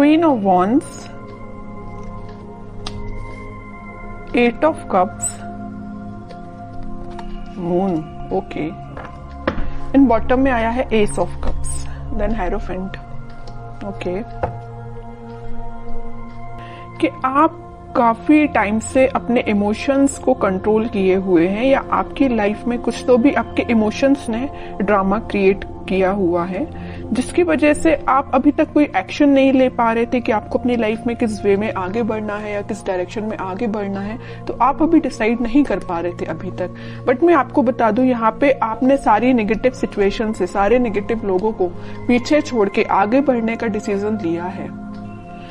Queen of wands, 8 of cups, moon, okay. In bottom में आया है ace of cups, then hierophant, okay. कि आप काफी टाइम से अपने इमोशंस को कंट्रोल किए हुए हैं, या आपकी लाइफ में कुछ तो भी आपके इमोशंस ने ड्रामा क्रिएट किया हुआ है, जिसकी वजह से आप अभी तक कोई एक्शन नहीं ले पा रहे थे कि आपको अपनी लाइफ में किस वे में आगे बढ़ना है या किस डायरेक्शन में आगे बढ़ना है। तो आप अभी डिसाइड नहीं कर पा रहे थे अभी तक। बट मैं आपको बता दूं, यहाँ पे आपने सारी नेगेटिव सिचुएशन से, सारे नेगेटिव लोगों को पीछे छोड़ के आगे बढ़ने का डिसीजन लिया है,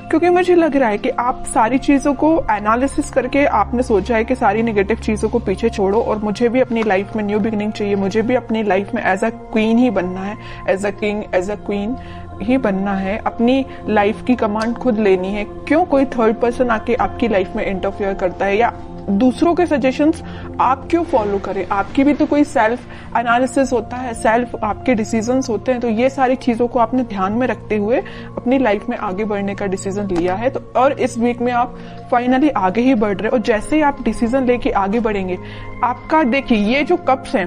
क्योंकि मुझे लग रहा है कि आप सारी चीजों को एनालिसिस करके आपने सोचा है कि सारी नेगेटिव चीजों को पीछे छोड़ो और मुझे भी अपनी लाइफ में न्यू बिगिनिंग चाहिए, मुझे भी अपनी लाइफ में एज अ क्वीन ही बनना है, as a king, as a queen ही बनना है, अपनी लाइफ की कमांड खुद लेनी है। क्यों कोई थर्ड पर्सन आके आपकी लाइफ में इंटरफेयर करता है, या दूसरों के सजेशंस आप क्यों फॉलो करें? आपकी भी तो कोई सेल्फ एनालिसिस होता है, सेल्फ आपके डिसीजंस होते हैं। तो ये सारी चीजों को आपने ध्यान में रखते हुए अपनी लाइफ में आगे बढ़ने का डिसीजन लिया है। तो और इस वीक में आप फाइनली आगे ही बढ़ रहे हो, और जैसे ही आप डिसीजन लेके आगे बढ़ेंगे, आपका देखिए ये जो कप्स हैं,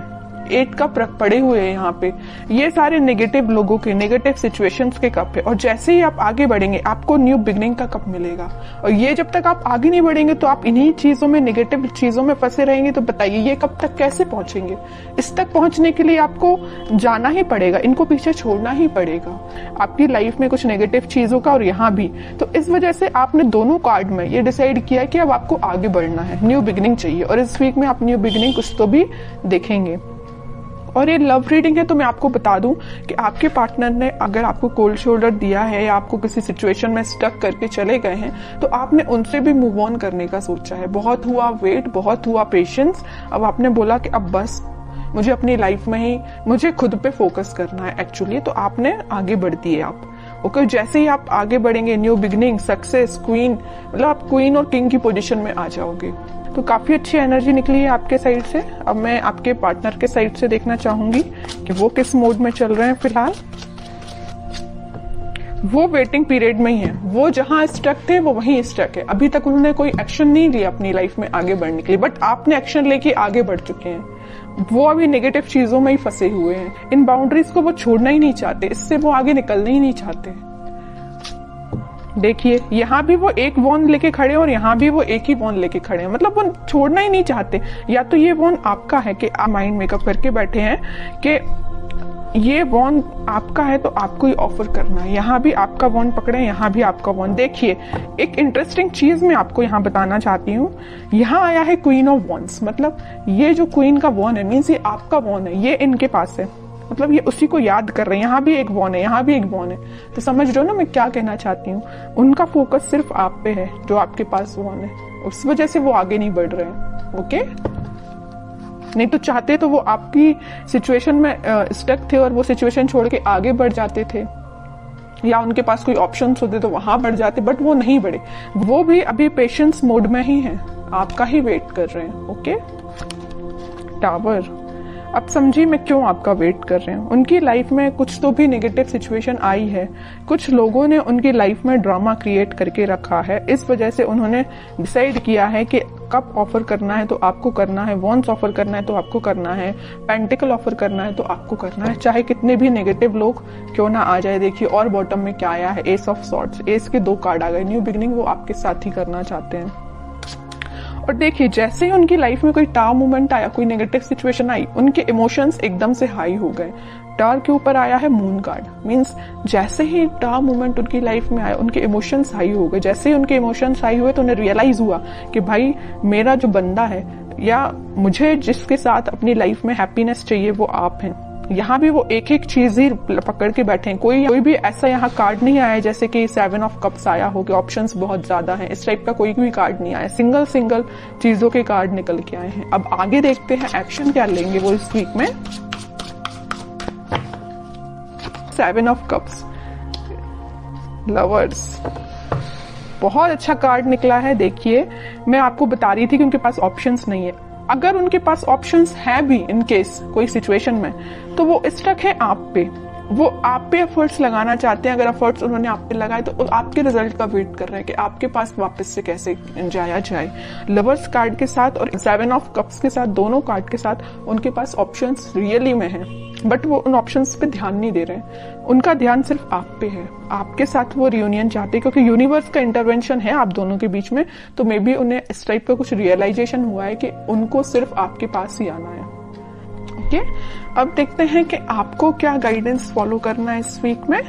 8 कप पड़े हुए हैं यहाँ पे, ये सारे नेगेटिव लोगों के, नेगेटिव सिचुएशंस के कप है। और जैसे ही आप आगे बढ़ेंगे आपको न्यू बिगनिंग का कप मिलेगा। और ये जब तक आप आगे नहीं बढ़ेंगे तो आप इन्हीं चीजों में, नेगेटिव चीजों में फंसे रहेंगे। तो बताइए ये कब तक कैसे पहुंचेंगे? इस तक पहुंचने के लिए आपको जाना ही पड़ेगा, इनको पीछे छोड़ना ही पड़ेगा, आपकी लाइफ में कुछ नेगेटिव चीजों का और यहाँ भी। तो इस वजह से आपने दोनों कार्ड में ये डिसाइड किया है कि अब आपको आगे बढ़ना है, न्यू बिगनिंग चाहिए। और इस वीक में आप न्यू बिगनिंग कुछ तो भी देखेंगे। और ये लव रीडिंग है, तो मैं आपको बता दूं कि आपके पार्टनर ने अगर आपको कोल्ड शोल्डर दिया है या आपको किसी सिचुएशन में स्टक करके चले गए हैं, तो आपने उनसे भी मूव ऑन करने का सोचा है। बहुत हुआ वेट, बहुत हुआ पेशेंस, अब आपने बोला कि अब बस मुझे अपनी लाइफ में ही, मुझे खुद पे फोकस करना है एक्चुअली। तो आपने आगे बढ़ दिए आप, ओके। जैसे ही आप आगे बढ़ेंगे, न्यू बिगनिंग, सक्सेस, क्वीन, मतलब आप क्वीन और किंग की पोजीशन में आ जाओगे। तो काफी अच्छी एनर्जी निकली है आपके साइड से। अब मैं आपके पार्टनर के साइड से देखना चाहूंगी कि वो किस मोड में चल रहे हैं फिलहाल। वो वेटिंग पीरियड में ही है, वो जहां स्टक थे वो वहीं स्टक है। अभी तक उन्होंने कोई एक्शन नहीं लिया अपनी लाइफ में आगे बढ़ने के लिए, बट आपने एक्शन लेके आगे बढ़ चुके हैं। वो अभी नेगेटिव चीजों में ही फंसे हुए हैं, इन बाउंड्रीज को वो छोड़ना ही नहीं चाहते, इससे वो आगे निकलना ही नहीं चाहते। देखिए यहाँ भी वो एक वॉन्ड लेके खड़े हैं और यहाँ भी वो एक ही वॉन्ड लेके खड़े हैं, मतलब वो छोड़ना ही नहीं चाहते। या तो ये वॉन्ड आपका है कि आप माइंड मेकअप करके बैठे हैं कि ये वॉन्ड आपका है तो आपको ही ऑफर करना है। यहाँ भी आपका वॉन्ड पकड़े, यहाँ भी आपका वॉन्ड। देखिए एक इंटरेस्टिंग चीज मैं आपको यहाँ बताना चाहती हूँ। यहाँ आया है क्वीन ऑफ वॉन्ड्स, मतलब ये जो क्वीन का वॉन्ड है मीन्स ये आपका वॉन्ड है, ये इनके पास है, मतलब ये उसी को याद कर रहे हैं। यहाँ भी एक वॉन है, यहाँ भी एक वॉन है। तो समझ रहे हो ना मैं क्या कहना चाहती हूँ? उनका फोकस सिर्फ आप पे है, जो आपके पास वॉन है, उस वजह से वो आगे नहीं बढ़ रहे हैं, ओके। नहीं तो चाहते तो वो आपकी सिचुएशन में स्टक थे और वो सिचुएशन छोड़ के आगे बढ़ जाते थे, या उनके पास कोई ऑप्शंस होते तो वहां बढ़ जाते, बट वो नहीं बढ़े। वो भी अभी पेशेंस मोड में ही है, आपका ही वेट कर रहे हैं, ओके। टावर, अब समझिए मैं क्यों आपका वेट कर रहे हैं। उनकी लाइफ में कुछ तो भी नेगेटिव सिचुएशन आई है, कुछ लोगों ने उनकी लाइफ में ड्रामा क्रिएट करके रखा है। इस वजह से उन्होंने डिसाइड किया है कि कप ऑफर करना है तो आपको करना है, वॉन्ड्स ऑफर करना है तो आपको करना है, पेंटिकल ऑफर करना है तो आपको करना है, चाहे कितने भी नेगेटिव लोग क्यों ना आ जाए। देखिए और बॉटम में क्या आया है, एस ऑफ सॉर्ड्स, एस के 2 कार्ड आ गए। न्यू बिगिनिंग वो आपके साथ ही करना चाहते हैं। और देखिए जैसे ही उनकी लाइफ में कोई टावर मोमेंट आया, कोई नेगेटिव सिचुएशन आई, उनके इमोशंस एकदम से हाई हो गए। टावर के ऊपर आया है मून कार्ड, मींस जैसे ही टावर मोमेंट उनकी लाइफ में आया उनके इमोशंस हाई हो गए। जैसे ही उनके इमोशंस हाई हुए तो उन्हें रियलाइज हुआ कि भाई मेरा जो बंदा है या मुझे जिसके साथ अपनी लाइफ में हैप्पीनेस चाहिए वो आप हैं। यहाँ भी वो एक एक चीज ही पकड़ के बैठे हैं। कोई भी ऐसा यहाँ कार्ड नहीं आया जैसे कि 7 ऑफ कप्स आया हो कि ऑप्शंस बहुत ज्यादा हैं, इस टाइप का कोई भी कार्ड नहीं आया। सिंगल चीजों के कार्ड निकल के आए हैं। अब आगे देखते हैं एक्शन क्या लेंगे वो इस वीक में। 7 ऑफ कप्स, लवर्स, बहुत अच्छा कार्ड निकला है। देखिए मैं आपको बता रही थी कि उनके पास ऑप्शंस नहीं है। अगर उनके पास ऑप्शंस है भी इन केस कोई सिचुएशन में, तो वो स्टक है आप पे। वो आप पे एफर्ट्स लगाना चाहते हैं। अगर एफर्ट्स उन्होंने आप पे लगाए तो आपके रिजल्ट का वेट कर रहे हैं कि आपके पास वापस से कैसे जाया जाए। लवर्स कार्ड के साथ और 7 ऑफ कप्स के साथ, दोनों कार्ड के साथ उनके पास ऑप्शंस रियली में हैं, बट वो उन ऑप्शंस पे ध्यान नहीं दे रहे हैं। उनका ध्यान सिर्फ आप पे है, आपके साथ वो रियूनियन चाहते हैं क्योंकि यूनिवर्स का इंटरवेंशन है आप दोनों के बीच में। तो मे बी उन्हें इस टाइप का कुछ रियलाइजेशन हुआ है कि उनको सिर्फ आपके पास ही आना है। ओके, अब देखते हैं कि आपको क्या गाइडेंस फॉलो करना है इस वीक में।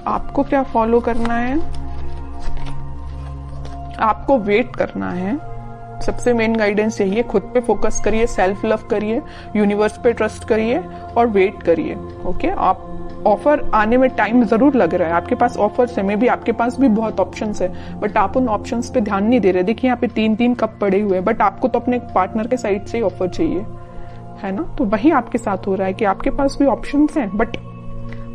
आपको क्या फॉलो करना है? आपको वेट करना है। सबसे मेन गाइडेंस यही है, खुद पे फोकस करिए, सेल्फ लव करिए, यूनिवर्स पे ट्रस्ट करिए और वेट करिए। ओके, आप ऑफर आने में टाइम जरूर लग रहा है, आपके पास ऑफर्स है, मे बी आपके पास भी बहुत ऑप्शंस है, बट आप उन ऑप्शंस पे ध्यान नहीं दे रहे। देखिए यहाँ पे 3-3 कप पड़े हुए हैं, बट आपको तो अपने पार्टनर के साइड से ही ऑफर चाहिए, है ना। तो वही आपके साथ हो रहा है कि आपके पास भी ऑप्शंस हैं, बट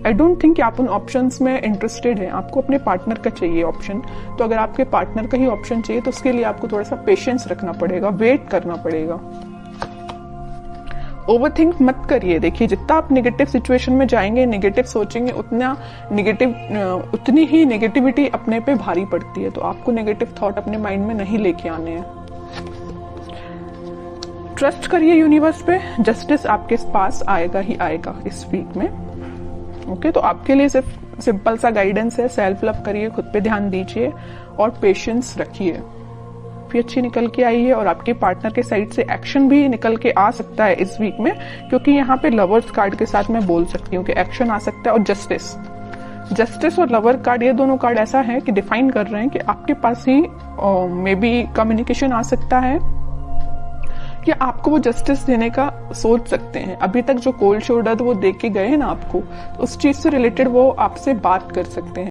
आई डोंट थिंक कि आप उन ऑप्शंस में इंटरेस्टेड हैं। आपको अपने पार्टनर का चाहिए ऑप्शन। तो अगर आपके पार्टनर का ही ऑप्शन चाहिए तो उसके लिए आपको थोड़ा सा पेशेंस रखना पड़ेगा, वेट करना पड़ेगा। ओवरथिंक मत करिए। देखिए जितना आप नेगेटिव सिचुएशन में जाएंगे, नेगेटिव सोचेंगे, उतनी ही नेगेटिविटी अपने पे भारी पड़ती है। तो आपको नेगेटिव थॉट अपने माइंड में नहीं लेके आने हैं। ट्रस्ट करिए यूनिवर्स पे, जस्टिस आपके पास आएगा ही आएगा इस वीक में। ओके, तो आपके लिए सिर्फ सिंपल सा गाइडेंस है, सेल्फ लव करिए, खुद पे ध्यान दीजिए और पेशेंस रखिए। भी अच्छी निकल के आई है और आपके पार्टनर के साइड से एक्शन भी निकल के आ सकता है इस वीक में, क्योंकि यहाँ पे लवर्स कार्ड के साथ मैं बोल सकती हूँ कि एक्शन आ सकता है। और जस्टिस और लवर कार्ड, ये दोनों कार्ड ऐसा है कि डिफाइन कर रहे हैं कि आपके पास ही मे बी कम्युनिकेशन आ सकता है या आपको वो जस्टिस देने का सोच सकते हैं। अभी तक जो कोल्ड शोल्डर वो दे के गए हैं ना आपको, तो उस चीज से रिलेटेड वो आपसे बात कर सकते हैं।